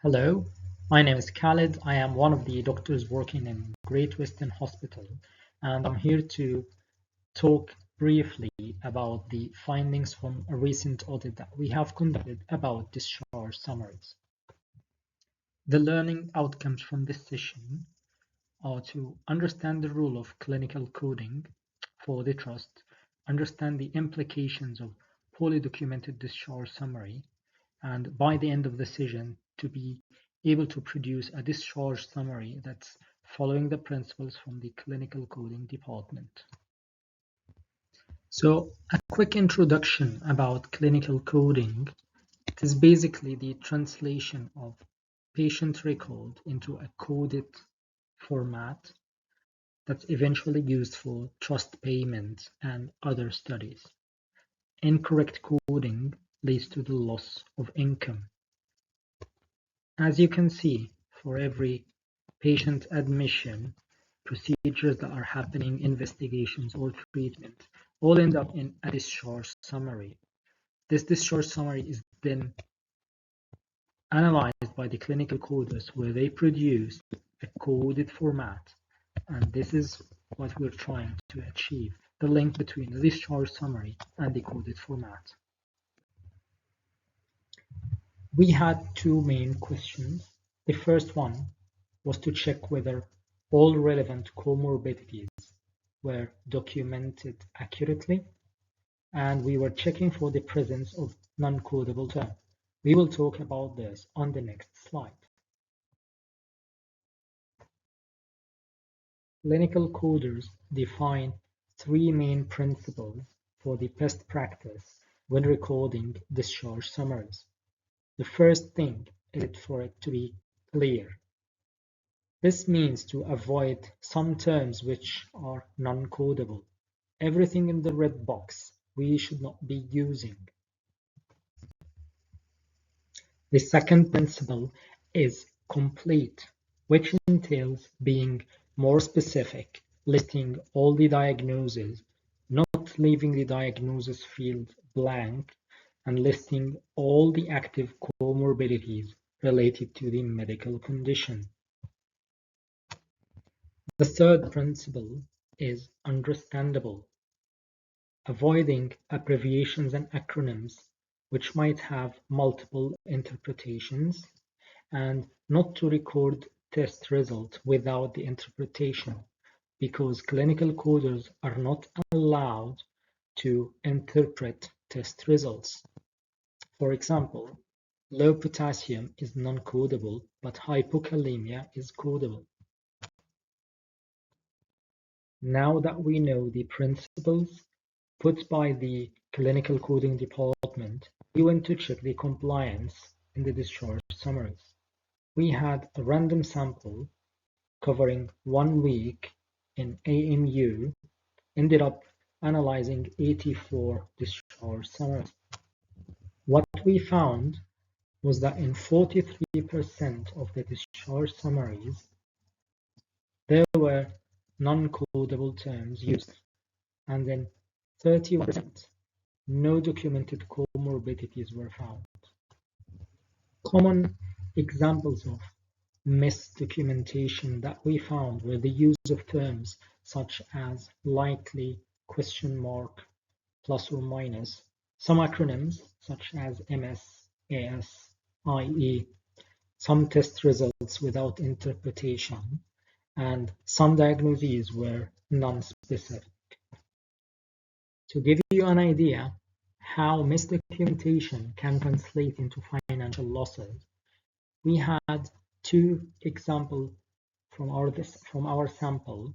Hello, my name is Khalid. I am one of the doctors working in Great Western Hospital, and I'm here to talk briefly about the findings from a recent audit that we have conducted about discharge summaries. The learning outcomes from this session are to understand the role of clinical coding for the trust, understand the implications of poorly documented discharge summary, and by the end of the session to be able to produce a discharge summary that's following the principles from the clinical coding department. So a quick introduction about clinical coding. It is basically the translation of patient record into a coded format that's eventually used for trust payment and other studies. Incorrect coding leads to the loss of income. As you can see, for every patient admission, procedures that are happening, investigations or treatment, all end up in a discharge summary. This discharge summary is then analyzed by the clinical coders where they produce a coded format. And this is what we're trying to achieve, the link between the discharge summary and the coded format. We had two main questions. The first one was to check whether all relevant comorbidities were documented accurately, and we were checking for the presence of non-codable terms. We will talk about this on the next slide. Clinical coders define three main principles for the best practice when recording discharge summaries. The first thing is for it to be clear. This means to avoid some terms which are non-codable. Everything in the red box we should not be using. The second principle is complete, which entails being more specific, listing all the diagnoses, not leaving the diagnosis field blank, and listing all the active comorbidities related to the medical condition. The third principle is understandable, avoiding abbreviations and acronyms which might have multiple interpretations, and not to record test results without the interpretation, because clinical coders are not allowed to interpret test results. For example, low potassium is non-codable, but hypokalemia is codable. Now that we know the principles put by the clinical coding department, we went to check the compliance in the discharge summaries. We had a random sample covering 1 week in AMU, ended up analyzing 84 discharge summaries. What we found was that in 43% of the discharge summaries, there were non-codable terms used, and in 31%, no documented comorbidities were found. Common examples of misdocumentation that we found were the use of terms such as likely, question mark, plus or minus, some acronyms such as MS, AS, IE, some test results without interpretation, and some diagnoses were non-specific. To give you an idea how misdocumentation can translate into financial losses, we had two examples from our sample,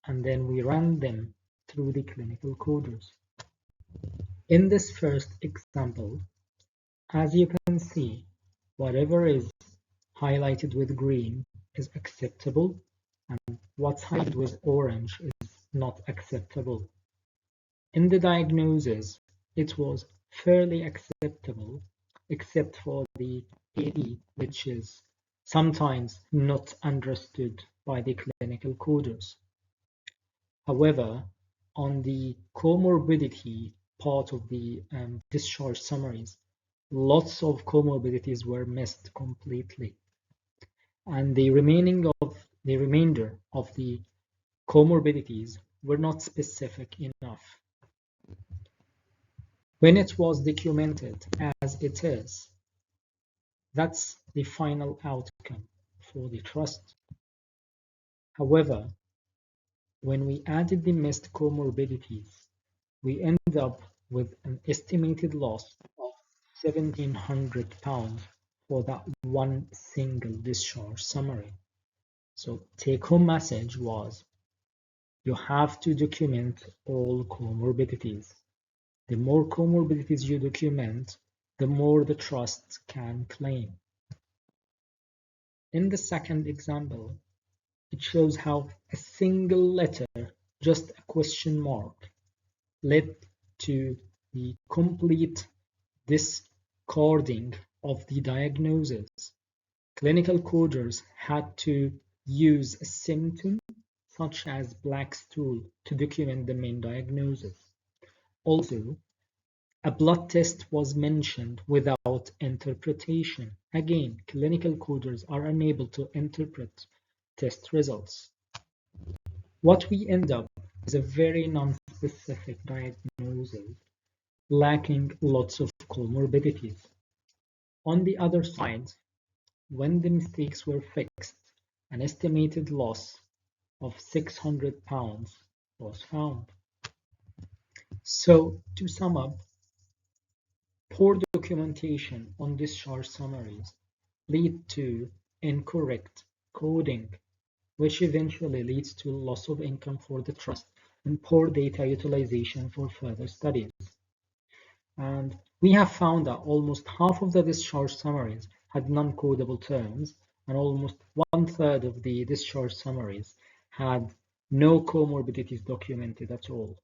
and then we ran them through the clinical coders. In this first example, as you can see, whatever is highlighted with green is acceptable, and what's highlighted with orange is not acceptable. In the diagnosis, it was fairly acceptable, except for the AD, which is sometimes not understood by the clinical coders. However, on the comorbidity part of the discharge summaries, lots of comorbidities were missed completely, and the remainder of the comorbidities were not specific enough. When it was documented as it is, that's the final outcome for the trust. However, when we added the missed comorbidities, we end up with an estimated loss of £1,700 for that one single discharge summary. So take-home message was, you have to document all comorbidities. The more comorbidities you document, the more the trust can claim. In the second example, it shows how a single letter, just a question mark, led to the complete discarding of the diagnosis. Clinical coders had to use a symptom such as black stool to document the main diagnosis. Also, a blood test was mentioned without interpretation. Again, clinical coders are unable to interpret test results. What we end up is a very non-specific diagnosis, lacking lots of comorbidities. On the other side, when the mistakes were fixed, an estimated loss of £600 was found. So, to sum up, poor documentation on discharge summaries lead to incorrect coding, which eventually leads to loss of income for the trust and poor data utilization for further studies. And we have found that almost half of the discharge summaries had non-codable terms, and almost 1/3 of the discharge summaries had no comorbidities documented at all.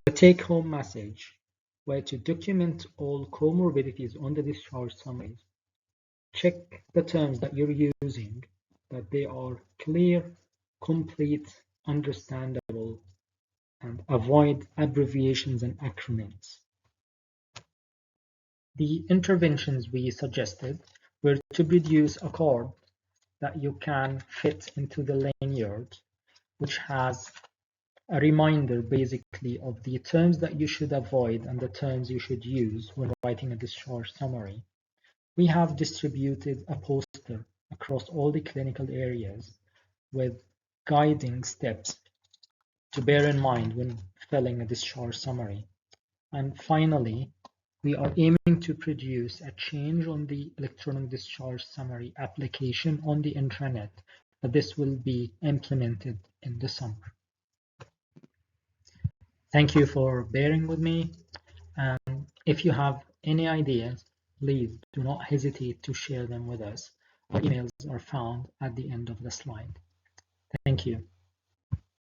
The take-home message were to document all comorbidities on the discharge summaries. Check the terms that you're using, that they are clear, complete, understandable, and avoid abbreviations and acronyms. The interventions we suggested were to produce a card that you can fit into the lanyard, which has a reminder basically of the terms that you should avoid and the terms you should use when writing a discharge summary. We have distributed a poster across all the clinical areas with guiding steps to bear in mind when filling a discharge summary. And finally, we are aiming to produce a change on the electronic discharge summary application on the intranet, but this will be implemented in the summer. Thank you for bearing with me, and if you have any ideas, please do not hesitate to share them with us. Our emails are found at the end of the slide. Thank you.